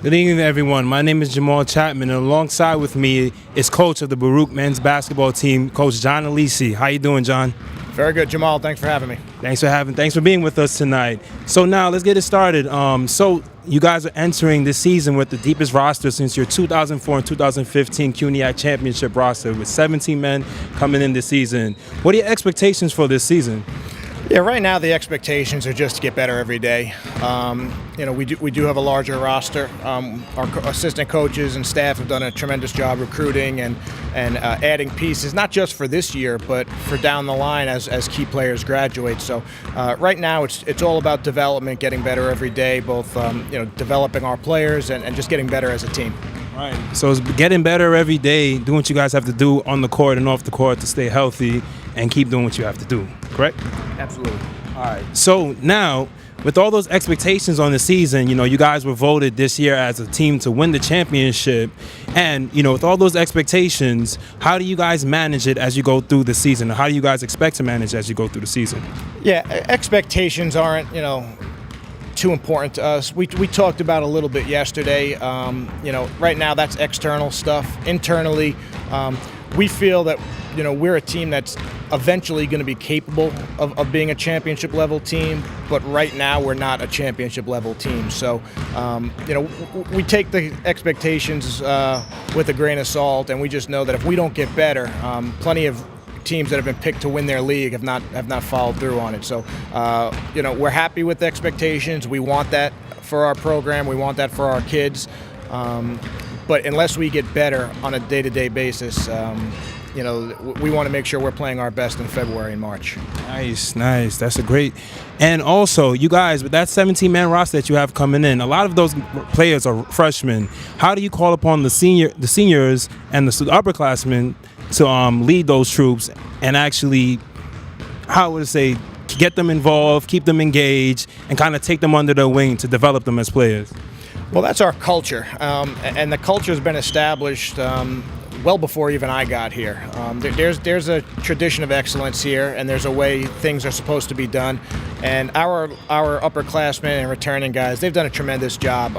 Good evening, everyone. My name is Jamal Chapman, and alongside with me is coach of the Baruch men's basketball team, Coach John Alesi. How you doing, John? Very good, Jamal. Thanks for having me. Thanks for being with us tonight. So now let's get it started. So you guys are entering this season with the deepest roster since your 2004 and 2015 CUNYAC championship roster, with 17 men coming in this season. What are your expectations for this season? Yeah, right now the expectations are just to get better every day. We do have a larger roster. Our assistant coaches and staff have done a tremendous job recruiting and adding pieces, not just for this year, but for down the line as key players graduate. So right now it's all about development, getting better every day, both developing our players and just getting better as a team. Right. So it's getting better every day, doing what you guys have to do on the court and off the court to stay healthy and keep doing what you have to do, correct? Absolutely. All right. So now, with all those expectations on the season, you guys were voted this year as a team to win the championship. And, with all those expectations, how do you guys manage it as you go through the season? Or how do you guys expect to manage as you go through the season? Yeah, expectations aren't, too important to us. We talked about a little bit yesterday. Right now that's external stuff. Internally, we feel that we're a team that's eventually going to be capable of being a championship level team, but right now we're not a championship level team. So we take the expectations with a grain of salt, and we just know that if we don't get better, plenty of teams that have been picked to win their league have not followed through on it. So we're happy with the expectations. We want that for our program. We want that for our kids. But unless we get better on a day-to-day basis, we want to make sure we're playing our best in February and March. Nice. That's a great. And also, you guys, with that 17-man roster that you have coming in, a lot of those players are freshmen. How do you call upon the seniors and the upperclassmen to lead those troops and actually, get them involved, keep them engaged, and kind of take them under their wing to develop them as players? Well, that's our culture, and the culture has been established well before even I got here. There's a tradition of excellence here, and there's a way things are supposed to be done. And our upperclassmen and returning guys, they've done a tremendous job.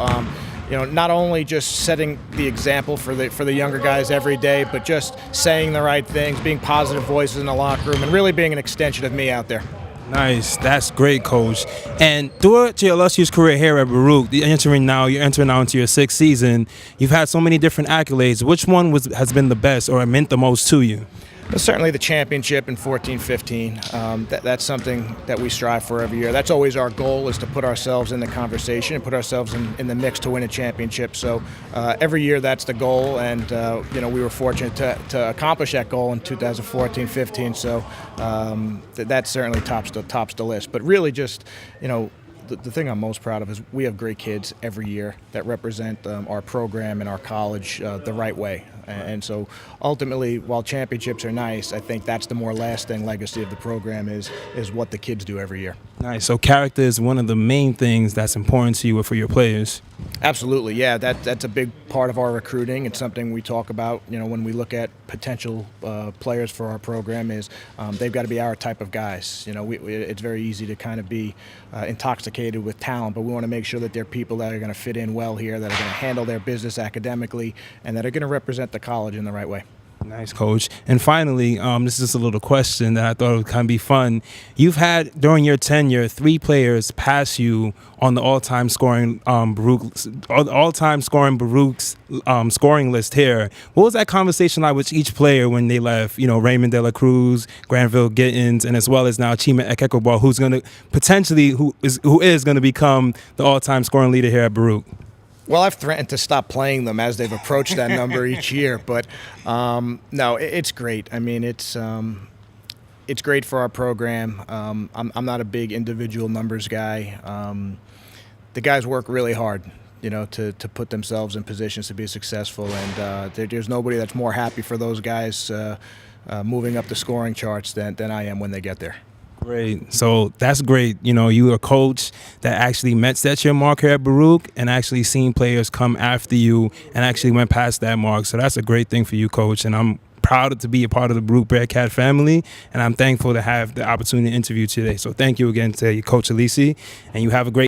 Not only just setting the example for the younger guys every day, but just saying the right things, being positive voices in the locker room, and really being an extension of me out there. Nice. That's great, Coach. And throughout your illustrious career here at Baruch, you're entering now into your sixth season. You've had so many different accolades. Which one has been the best or meant the most to you? Well, certainly the championship in 14-15. That's something that we strive for every year. That's always our goal, is to put ourselves in the conversation and put ourselves in the mix to win a championship. So every year that's the goal, and we were fortunate to accomplish that goal in 2014-15. So that certainly tops the list. But really, just the thing I'm most proud of is we have great kids every year that represent our program and our college the right way. And so ultimately, while championships are nice, I think that's the more lasting legacy of the program is what the kids do every year. Nice. So character is one of the main things that's important to you or for your players. Absolutely, yeah. That's a big part of our recruiting. It's something we talk about, when we look at potential players for our program, is they've got to be our type of guys. It's very easy to kind of be intoxicated with talent, but we want to make sure that they're people that are going to fit in well here, that are going to handle their business academically, and that are going to represent the college in the right way. Nice, Coach. And finally, this is just a little question that I thought would kind of be fun. You've had, during your tenure, 3 players pass you on the all-time scoring Baruch's scoring list here. What was that conversation like with each player when they left? Raymond De La Cruz, Granville Gittins, and as well as now Chima Ekekobal, who's going to potentially who is going to become the all-time scoring leader here at Baruch. Well, I've threatened to stop playing them as they've approached that number each year, but no, it's great. I mean, it's great for our program. I'm not a big individual numbers guy. The guys work really hard, to put themselves in positions to be successful, and there's nobody that's more happy for those guys moving up the scoring charts than I am when they get there. Great. So that's great. You a coach that actually set your mark here at Baruch and actually seen players come after you and actually went past that mark. So that's a great thing for you, Coach. And I'm proud to be a part of the Baruch Bearcat family, and I'm thankful to have the opportunity to interview today. So thank you again to Coach Alesi, and you have a great